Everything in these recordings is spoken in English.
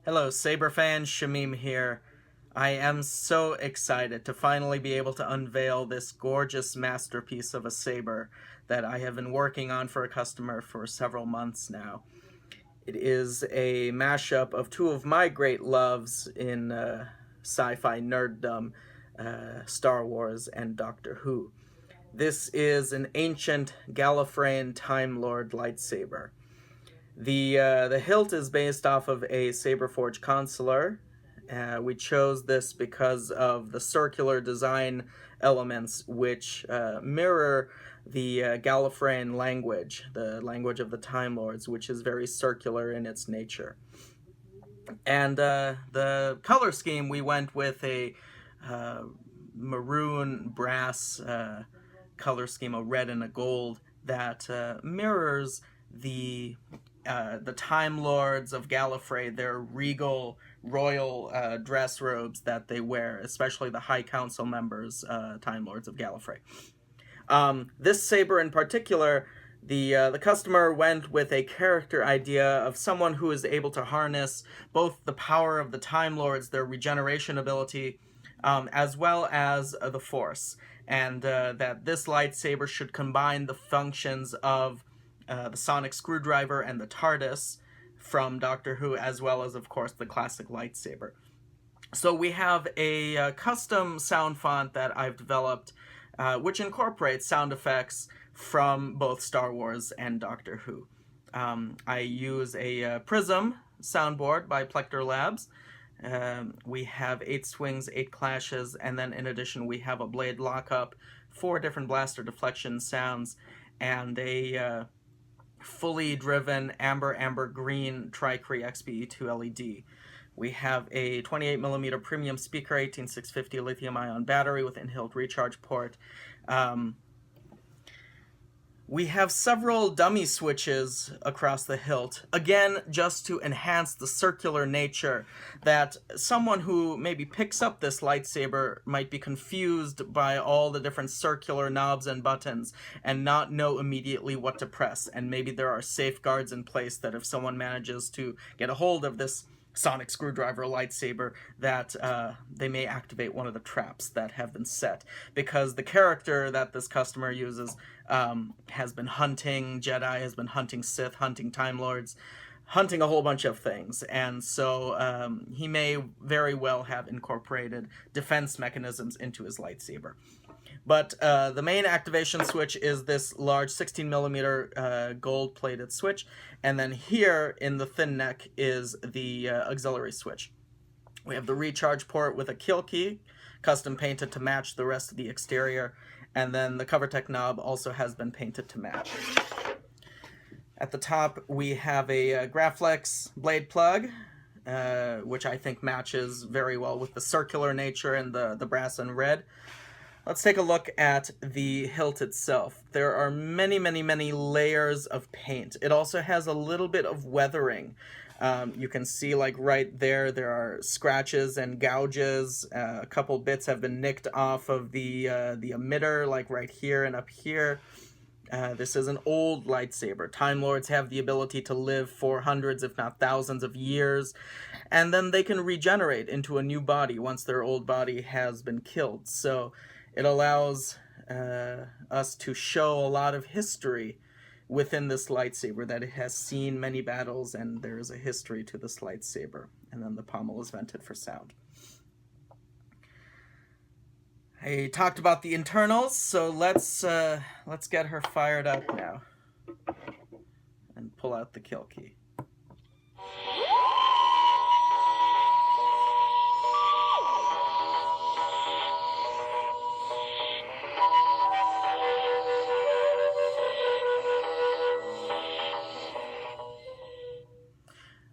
Hello, Saber fans, Shamim here. I am so excited to finally be able to unveil this gorgeous masterpiece of a saber that I have been working on for a customer for several months now. It is a mashup of two of my great loves in sci-fi nerddom, Star Wars and Doctor Who. This is an ancient Gallifreyan Time Lord lightsaber. The hilt is based off of a SaberForge Consular. We chose this because of the circular design elements which mirror the Gallifreyan language, the language of the Time Lords, which is very circular in its nature. And the color scheme, we went with a maroon brass color scheme, a red and a gold, that mirrors the Time Lords of Gallifrey, their regal royal dress robes that they wear, especially the High Council members, Time Lords of Gallifrey. This saber in particular, the customer went with a character idea of someone who is able to harness both the power of the Time Lords, their regeneration ability, as well as the Force, and that this lightsaber should combine the functions of the sonic screwdriver and the Tardis from Doctor Who, as well as, of course, the classic lightsaber. So we have a custom sound font that I've developed, which incorporates sound effects from both Star Wars and Doctor Who. I use a Prizm soundboard by Plector Labs. We have 8 swings, 8 clashes, and then in addition we have a blade lockup, 4 different blaster deflection sounds, and a fully driven amber green tri-Cree XPE-2 LED. We have a 28mm premium speaker, 18650 lithium-ion battery with in-hilt recharge port. We have several dummy switches across the hilt, again, just to enhance the circular nature, that someone who maybe picks up this lightsaber might be confused by all the different circular knobs and buttons and not know immediately what to press. And maybe there are safeguards in place that if someone manages to get a hold of this sonic screwdriver lightsaber, that they may activate one of the traps that have been set, because the character that this customer uses has been hunting Jedi, has been hunting Sith, hunting Time Lords, hunting a whole bunch of things, and so he may very well have incorporated defense mechanisms into his lightsaber. But the main activation switch is this large 16mm gold-plated switch, and then here in the thin neck is the auxiliary switch. We have the recharge port with a kill key, custom painted to match the rest of the exterior, and then the CoverTech knob also has been painted to match. At the top we have a Graflex blade plug, which I think matches very well with the circular nature and the brass and red. Let's take a look at the hilt itself. There are many layers of paint. It also has a little bit of weathering. You can see, like right there are scratches and gouges. A couple bits have been nicked off of the emitter, like right here and up here. This is an old lightsaber. Time Lords have the ability to live for hundreds, if not thousands of years, and then they can regenerate into a new body once their old body has been killed. So it allows us to show a lot of history within this lightsaber, that it has seen many battles and there is a history to this lightsaber. And then the pommel is vented for sound. I talked about the internals, so let's get her fired up now and pull out the kill key.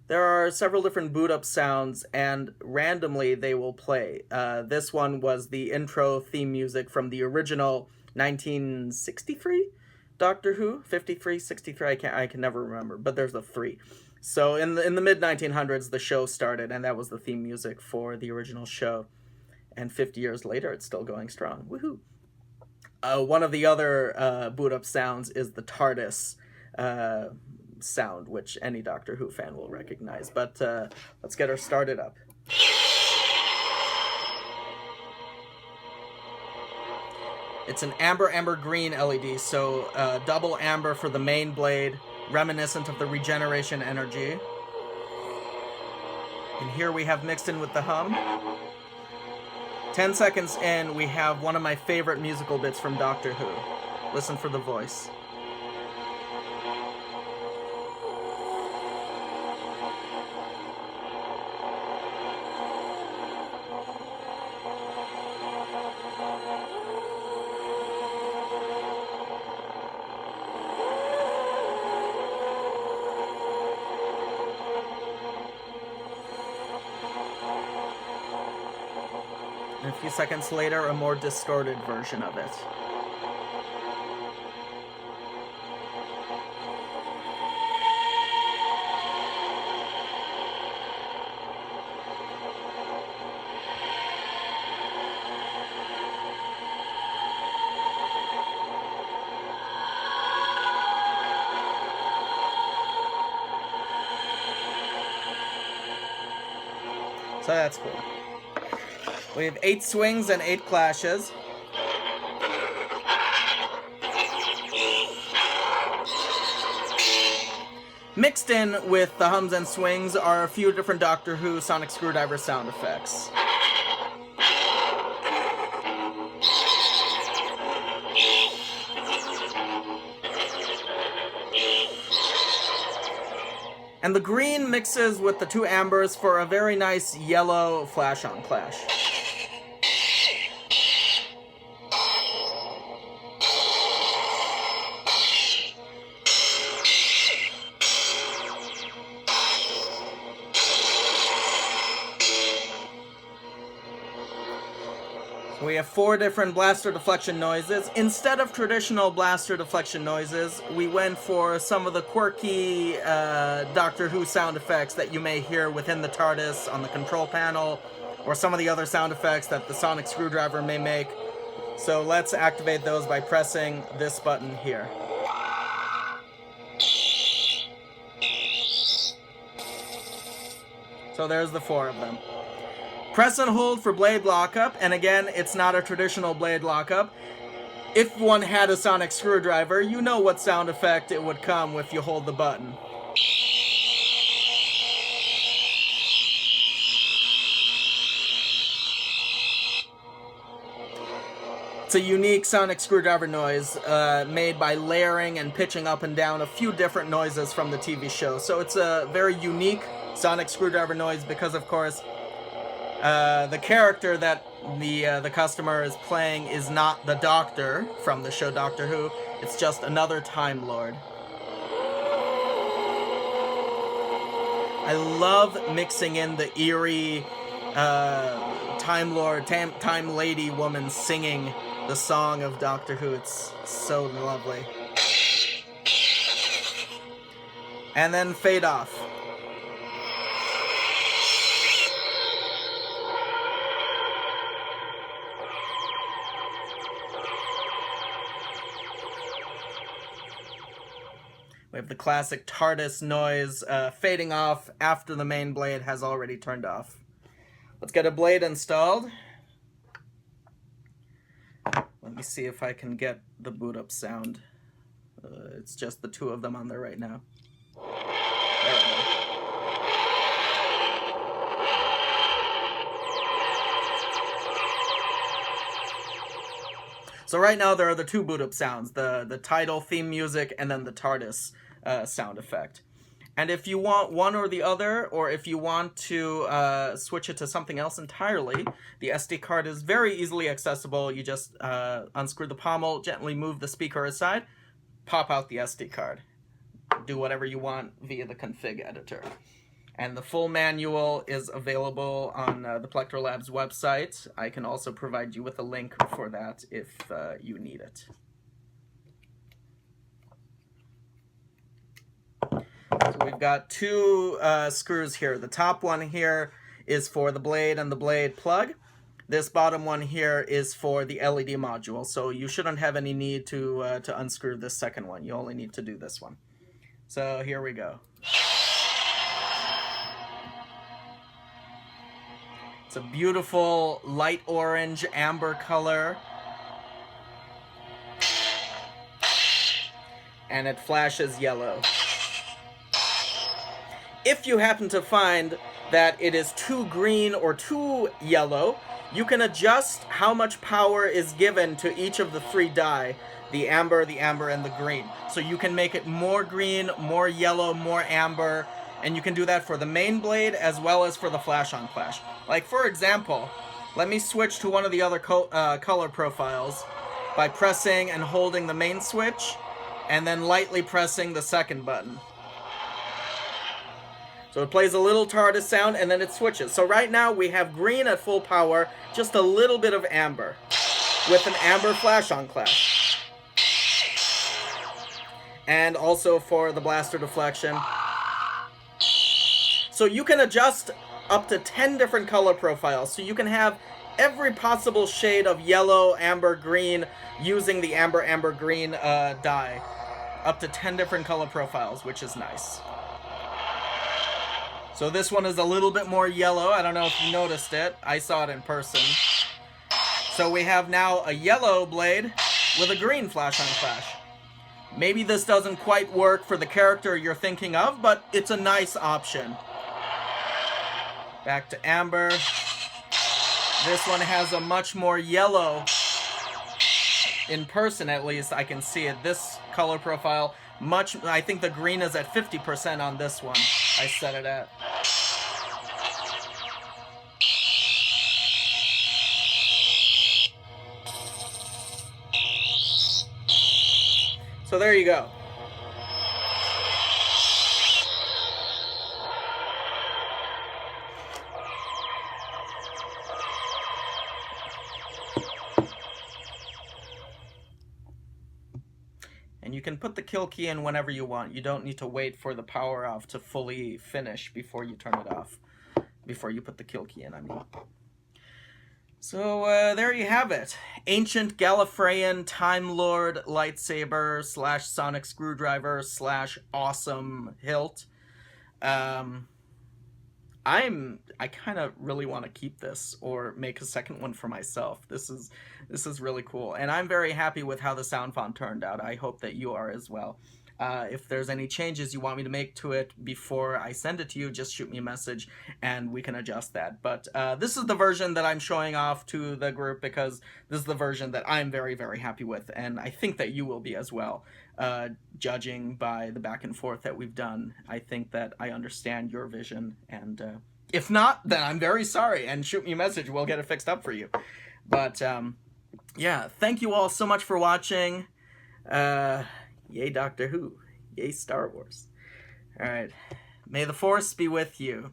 There are several different boot up sounds, and randomly they will play. This one was the intro theme music from the original 1963 Doctor Who, 53, 63, I can never remember, but there's a 3. So in the mid 1900s the show started, and that was the theme music for the original show. And 50 years later it's still going strong. Woohoo! One of the other boot up sounds is the Tardis sound, which any Doctor Who fan will recognize. But let's get her started up. It's an amber green LED, so double amber for the main blade, reminiscent of the regeneration energy. And here we have mixed in with the hum. 10 seconds in, we have one of my favorite musical bits from Doctor Who. Listen for the voice. And a few seconds later, a more distorted version of it. So that's cool. We have 8 swings and 8 clashes. Mixed in with the hums and swings are a few different Doctor Who sonic screwdriver sound effects. And the green mixes with the 2 ambers for a very nice yellow flash-on clash. We have 4 different blaster deflection noises. Instead of traditional blaster deflection noises, we went for some of the quirky Doctor Who sound effects that you may hear within the Tardis on the control panel, or some of the other sound effects that the sonic screwdriver may make. So let's activate those by pressing this button here. So there's the 4 of them. Press and hold for blade lockup, and again, it's not a traditional blade lockup. If one had a sonic screwdriver, you know what sound effect it would come if you hold the button. It's a unique sonic screwdriver noise made by layering and pitching up and down a few different noises from the TV show. So it's a very unique sonic screwdriver noise because, of course, the character that the customer is playing is not the Doctor from the show Doctor Who. It's just another Time Lord. I love mixing in the eerie Time Lord, Time Lady woman singing the song of Doctor Who. It's so lovely. And then fade off. We have the classic Tardis noise fading off after the main blade has already turned off. Let's get a blade installed. Let me see if I can get the boot up sound. It's just the 2 of them on there right now. There we go. So right now there are the 2 boot up sounds, the title theme music and then the Tardis sound effect. And if you want one or the other, or if you want to switch it to something else entirely, the SD card is very easily accessible. You just unscrew the pommel, gently move the speaker aside, pop out the SD card. Do whatever you want via the config editor. And the full manual is available on the Plectro Labs website. I can also provide you with a link for that if you need it. So we've got 2 screws here. The top one here is for the blade and the blade plug. This bottom one here is for the LED module. So you shouldn't have any need to unscrew this second one. You only need to do this one. So here we go. It's a beautiful light orange amber color. And it flashes yellow. If you happen to find that it is too green or too yellow, you can adjust how much power is given to each of the 3 die, the amber, and the green. So you can make it more green, more yellow, more amber, and you can do that for the main blade as well as for the flash on flash. Like, for example, let me switch to one of the other color profiles by pressing and holding the main switch and then lightly pressing the second button. So it plays a little Tardis sound and then it switches. So right now we have green at full power, just a little bit of amber with an amber flash on clash. And also for the blaster deflection. So you can adjust up to 10 different color profiles. So you can have every possible shade of yellow, amber, green using the amber, green die. Up to 10 different color profiles, which is nice. So this one is a little bit more yellow. I don't know if you noticed it. I saw it in person. So we have now a yellow blade with a green flash on flash. Maybe this doesn't quite work for the character you're thinking of, but it's a nice option. Back to amber. This one has a much more yellow. In person, at least, I can see it. This color profile, I think the green is at 50% on this one. I set it at. So there you go. And you can put the kill key in whenever you want. You don't need to wait for the power off to fully finish before you turn it off. Before you put the kill key in, I mean. So there you have it. Ancient Gallifreyan Time Lord lightsaber / sonic screwdriver / awesome hilt. I kind of really want to keep this or make a second one for myself. This is really cool, and I'm very happy with how the sound font turned out. I hope that you are as well. If there's any changes you want me to make to it before I send it to you, just shoot me a message and we can adjust that. But this is the version that I'm showing off to the group because this is the version that I'm very, very happy with, and I think that you will be as well. Judging by the back and forth that we've done, I think that I understand your vision, and if not, then I'm very sorry, and shoot me a message. We'll get it fixed up for you. But yeah, thank you all so much for watching. Yay Doctor Who. Yay Star Wars. Alright. May the Force be with you.